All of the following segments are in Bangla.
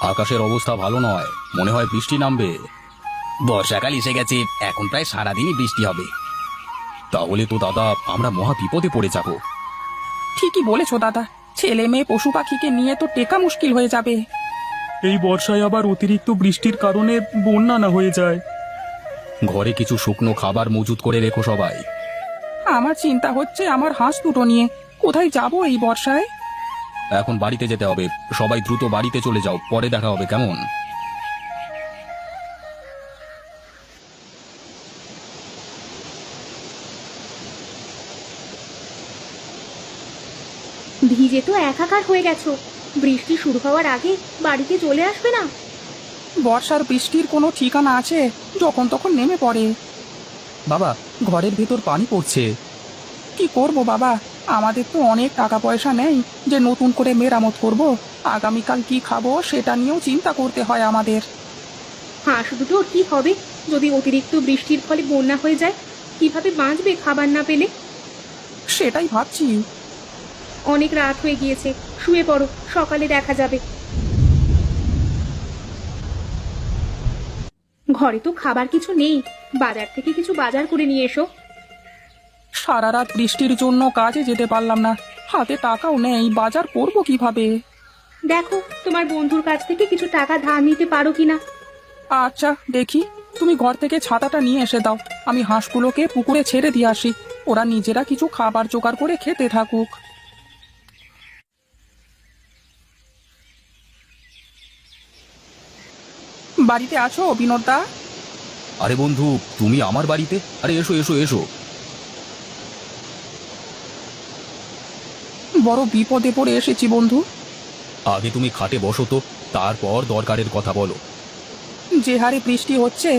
আকাশের অবস্থা ভালো নয়, মনে হয় বৃষ্টি নামবে। বর্ষাকাল এসে গেছে, এখন প্রায় সারাদিনই বৃষ্টি হবে। তাহলে তো দাদা আমরা মহা বিপদে পড়ে যাব। ঠিকই বলেছো দাদা, ছেলে মেয়ে পশু পাখিকে নিয়ে তো টেকা মুশকিল হয়ে যাবে। এই বর্ষায় আবার অতিরিক্ত বৃষ্টির কারণে বন্যা না হয়ে যায়। ঘরে কিছু শুকনো খাবার মজুত করে রেখো সবাই। আমার চিন্তা হচ্ছে আমার হাঁস দুটো নিয়ে, কোথায় যাব এই বর্ষায়? এখন বাড়িতে যেতে হবে, সবাই দ্রুত বাড়িতে চলে যাও, পরে দেখা হবে কেমন? ভিজে তো একাকার হয়ে গেছো, বৃষ্টি শুরু হওয়ার আগে বাড়িতে চলে আসবে না? বর্ষার বৃষ্টির কোনো ঠিকানা আছে? যখন তখন নেমে পড়ে। বাবা, ঘরের ভেতর পানি পড়ছে। কি করব বাবা, আমাদের তো অনেক টাকা পয়সা নেই যে নতুন করে মেরামত করব। আগামীকাল কি খাবো সেটা নিয়েও চিন্তা করতে হয় আমাদের। হাঁস দুটোর কি হবে যদি অতিরিক্ত বৃষ্টির ফলে বন্যা হয়ে যায়? কিভাবে বাঁচবে খাবার না পেলে? সেটাই ভাবছি। অনেক রাত হয়ে গিয়েছে, শুয়ে পড়ো, সকালে দেখা যাবে। ঘরে তো খাবার কিছু নেই, বাজার থেকে কিছু বাজার করে নিয়ে এসো। সারা রাত বৃষ্টির জন্য কাজে যেতে পারলাম না, হাতে টাকাও নেই, বাজার করব কিভাবে? দেখো তোমার বন্ধুর কাছ থেকে কিছু টাকা ধার নিতে পারো কিনা। আচ্ছা দেখি, তুমি ঘর থেকে ছাতাটা নিয়ে এসে দাও, আমি হাঁসগুলোকে পুকুরে ছেড়ে দিয়ে আসি, ওরা নিজেরা কিছু খাবার জোগাড় করে খেতে থাকুক। বাড়িতে আছো বিনোদদা? আরে বন্ধু, তুমি আমার বাড়িতে? আরে এসো এসো এসো। বড় বিপদে পড়ে এসেছি বন্ধু। আগে তুমি খাটে বসো তো, তারপর দরকারের কথা বলো। যে হারে বৃষ্টি হচ্ছে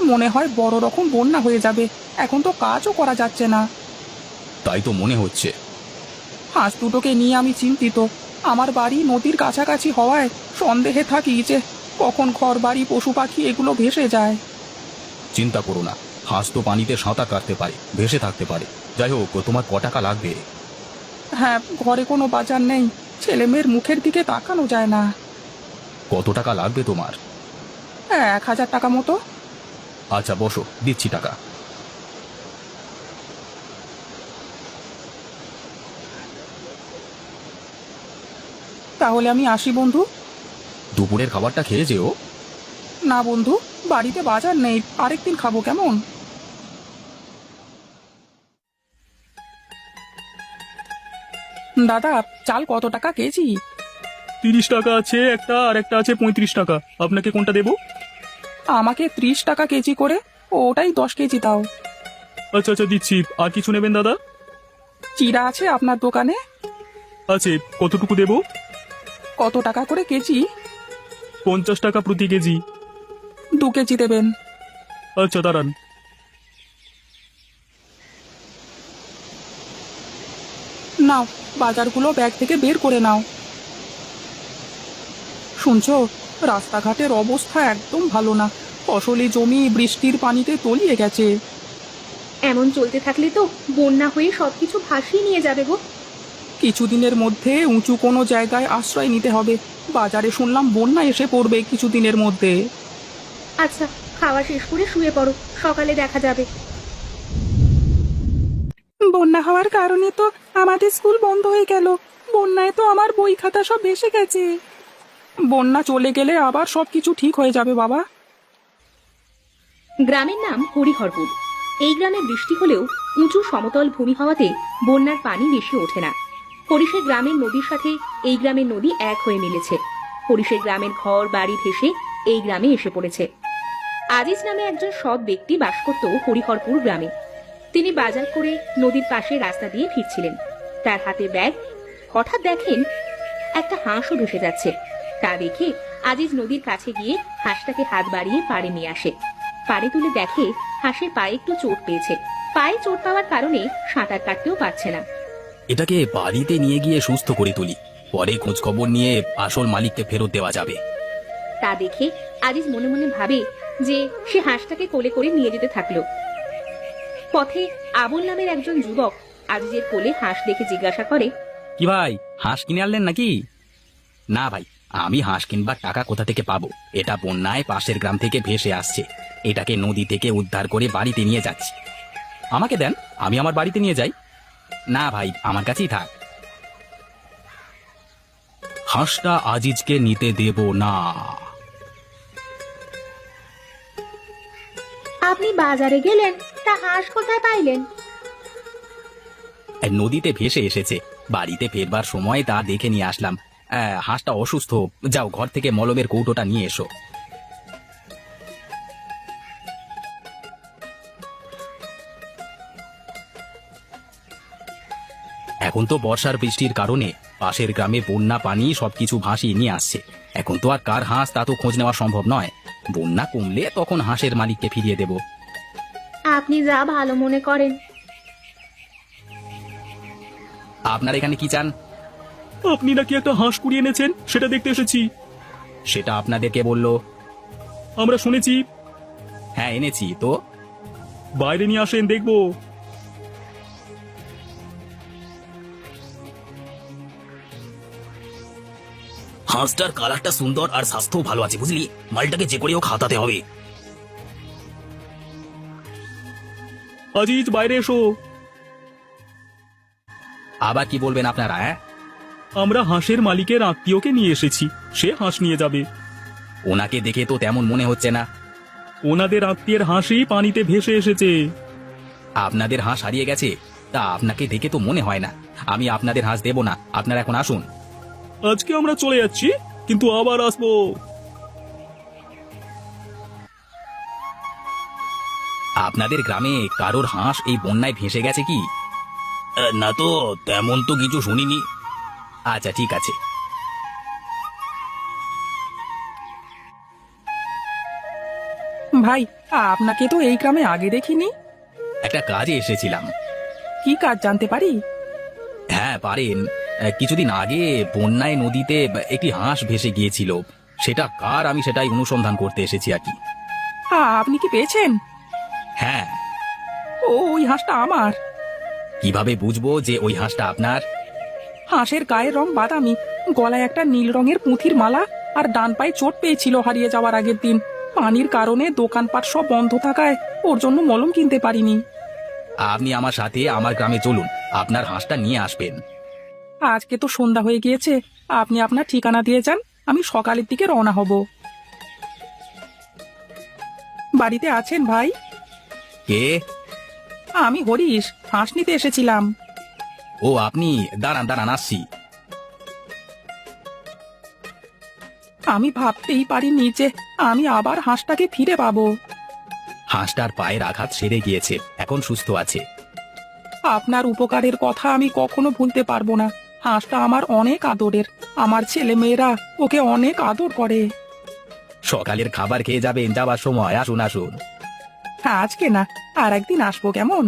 মনে হয় বড় রকম বন্যা হয়ে যাবে, এখন তো কাজও করা যাচ্ছে না। তাই তো মনে হচ্ছে। হাঁস দুটোকে নিয়ে আমি চিন্তিত। আমার বাড়ি নদীর কাছাকাছি হওয়ায় সন্দেহে থাকি যে কখন ঘর বাড়ি পশু পাখি এগুলো ভেসে যায়। চিন্তা করো না, হাঁস তো পানিতে সাঁতার কাটতে পারে, ভেসে থাকতে পারে। যাই হোক, তোমার ক টাকা লাগবে? হ্যাঁ, ঘরে কোনো বাজার নেই, ছেলে মেয়ের মুখের দিকে তাকানো যায় না। কত টাকা লাগবে তোমার? 1000 টাকা মতো। আচ্ছা বসো, দিচ্ছি টাকা। তাহলে আমি আসি বন্ধু। দুপুরের খাবারটা খেয়ে যেও। না বন্ধু, বাড়িতে বাজার নেই, আরেকদিন খাবো কেমন? দাদা, চাল কত টাকা কেজি? 30 টাকা আছে একটা, আর একটা আছে 35 টাকা। আপনাকে কোনটা দেবো? আমাকে 30 টাকা কেজি করে, ওটাই 10 কেজি দাও। আচ্ছা আচ্ছা দিচ্ছি। আর কিছু নেবেন দাদা? চিড়া আছে আপনার দোকানে? আছে। কতটুকু দেবো? কত টাকা করে কেজি? 50 টাকা প্রতি কেজি। 2 কেজি দেবেন। আচ্ছা দাঁড়ান। নাও, বাজারগুলো ব্যাগ থেকে বের করে নাও। শুনছো, রাস্তাঘাটের অবস্থা একদম ভালো না, ফসলি জমি বৃষ্টির পানিতে তলিয়ে গেছে। এমন চলতে থাকলে তো বন্যা হয়ে সবকিছু ভাসিয়ে নিয়ে যাবে গো। কিছুদিনের মধ্যে উঁচু কোনো জায়গায় আশ্রয় নিতে হবে, বাজারে শুনলাম বন্যা এসে পড়বে কিছুদিনের মধ্যে। আচ্ছা, খাওয়া শেষ করে শুয়ে পড়ো, সকালে দেখা যাবে। বন্যা হওয়ার কারণে তো আমাদের স্কুল বন্ধ হয়ে গেল, বন্যায় তো আমার বই খাতা সব ভেসে গেছে। বন্যা চলে গেলে আবার সবকিছু ঠিক হয়ে যাবে বাবা। গ্রামের নাম হরিহরপুর। এই গ্রামে বৃষ্টি হলেও উঁচু সমতল ভূমি হওয়াতে বন্যার পানি বেশি ওঠে না। হরিশের গ্রামের নদীর সাথে এই গ্রামের নদী এক হয়ে মিলেছে। হরিশের গ্রামের ঘর বাড়ি ভেসে এই গ্রামে এসে পড়েছে। আজিজ নামে একজন সৎ ব্যক্তি বাস করত হরিহরপুর গ্রামে। তিনি বাজার করে নদীর পাশে রাস্তা দিয়ে ফিরছিলেন। তার হাতে ব্যাগ। হঠাৎ দেখেন একটা হাঁসও ভেসে যাচ্ছে। তা দেখে আজিজ নদীর কাছে গিয়ে হাঁসটাকে হাত বাড়িয়ে পাড়ে নিয়ে আসে। পাড়ে তুলে দেখে হাঁসের পায়ে একটু চোট পেয়েছে। পায়ে চোট পাওয়ার কারণে সাঁতার কাটতেও পারছে না। এটাকে বাড়িতে নিয়ে গিয়ে সুস্থ করে তুলি, পরে খোঁজ খবর নিয়ে আসল মালিককে ফেরত দেওয়া যাবে। তা দেখে আজিজ মনে মনে ভাবে যে সে হাঁসটাকে কোলে করে নিয়ে যেতে থাকলো। পথে আবুল নামের একজন যুবক আজিজের কোলে হাঁস দেখে জিজ্ঞাসা করে, কি ভাই, হাঁস কিনে আনলেন নাকি? না ভাই, আমি হাঁস কিনবার টাকা কোথা থেকে পাবো? এটা বন্যায় পাশের গ্রাম থেকে ভেসে আসছে। এটাকে নদী থেকে উদ্ধার করে বাড়িতে নিয়ে যাচ্ছি। আমাকে দেন, আমি আমার বাড়িতে নিয়ে যাই। না ভাই, আমার কাছেই থাক। হাঁসটা আজিজকে নিতে দেব না। আপনি বাজারে গেলেন, তা হাঁস কোথায় পাইলেন? নদীতে ভেসে এসেছে, বাড়িতে ফেরবার সময় তা দেখে নিয়ে আসলাম। হাঁসটা অসুস্থ, যাও ঘর থেকে মলমের কৌটোটা নিয়ে এসো। এখন তো বর্ষার বৃষ্টির কারণে পাশের গ্রামে বন্যা পানি সবকিছু ভাসিয়ে নিয়ে আসছে। এখন তো আর কার হাঁস তা তো খোঁজ নেওয়া সম্ভব নয়। বন্যা কমলে তখন হাঁসের মালিককে ফিরিয়ে দেব। আপনি যা ভালো মনে করেন। আপনার এখানে কি চান? আপনি নাকি একটা হাঁস কুড়িয়ে এনেছেন, সেটা দেখতে এসেছি। সেটা আপনাদেরকে বললো? আমরা শুনেছি। হ্যাঁ এনেছি তো। বাইরে নিয়ে আসেন, দেখবো। হাঁসটার কালারটা সুন্দর আর স্বাস্থ্যও ভালো আছে, বুঝলি? মালটাকে যে করেও খাতাতে হবে। আজিজ, বাইরে এসো। আবার কি বলবেন আপনারা? আমরা হাঁসের মালিকের আত্মীয়কে নিয়ে এসেছি, সে হাঁস নিয়ে যাবে। ওনাকে দেখে তো তেমন মনে হচ্ছে না। ওনাদের আত্মীয়ের হাঁসই পানিতে ভেসে এসেছে। আপনাদের হাঁস হারিয়ে গেছে? তা আপনাকে দেখে তো মনে হয় না। আমি আপনাদের হাঁস দেব না, আপনারা এখন আসুন। আজকে আমরা চলে যাচ্ছি, কিন্তু আবার আসবো। আপনাদের গ্রামে কারোর হাঁস এই বন্যায় ভেসে গেছে কি? না তো, তেমন তো কিছু শুনিনি। আচ্ছা ঠিক আছে। ভাই, আপনাকে তো এই গ্রামে আগে দেখিনি। একটা কাজে এসেছিলাম। কি কাজ জানতে পারি? হ্যাঁ পারেন। কিছুদিন আগে বন্যায় নদীতে একটি হাঁস ভেসে গিয়েছিল। সেটা কার, আমি সেটাই অনুসন্ধান করতে এসেছি আর কি। আপনি কি পেয়েছেন? হ্যাঁ। ওই হাঁসটা আমার। কিভাবে বুঝবো যে ওই হাঁসটা আপনার? হাঁসের গায়ের রং বাদামি, গলায় একটা নীল রঙের পুঁথির মালা, আর ডান পায়ে চোট পেয়েছিল হারিয়ে যাওয়ার আগের দিন। পানির কারণে দোকানপাট সব বন্ধ থাকায় ওর জন্য মলম কিনতে পারিনি। আপনি আমার সাথে আমার গ্রামে চলুন, আপনার হাঁসটা নিয়ে আসবেন। আজকে তো সন্ধ্যা হয়ে গিয়েছে, আপনি আপনার ঠিকানা দিয়ে যান, আমি সকালের দিকে রওনা হব। বাড়িতে আছেন ভাই? কে? আমি হরিশ, হাঁস নিতে এসেছিলাম। ও আপনি, দাঁড়ান দাঁড়ান, আসছি। আমি ভাবতেই পারিনি যে আমি আবার হাঁসটাকে ফিরে পাবো। হাঁসটার পায়ের আঘাত সেরে গিয়েছে, এখন সুস্থ আছে। আপনার উপকারের কথা আমি কখনো ভুলতে পারবো না। হাঁসটা আমার অনেক আদরের, আমার ছেলে মেয়েরা ওকে অনেক আদর করে। সকালের খাবার খেয়ে যাবেন, যাবার সময় আসুন আসুন। আজকে না, আর একদিন আসবো, কেমন?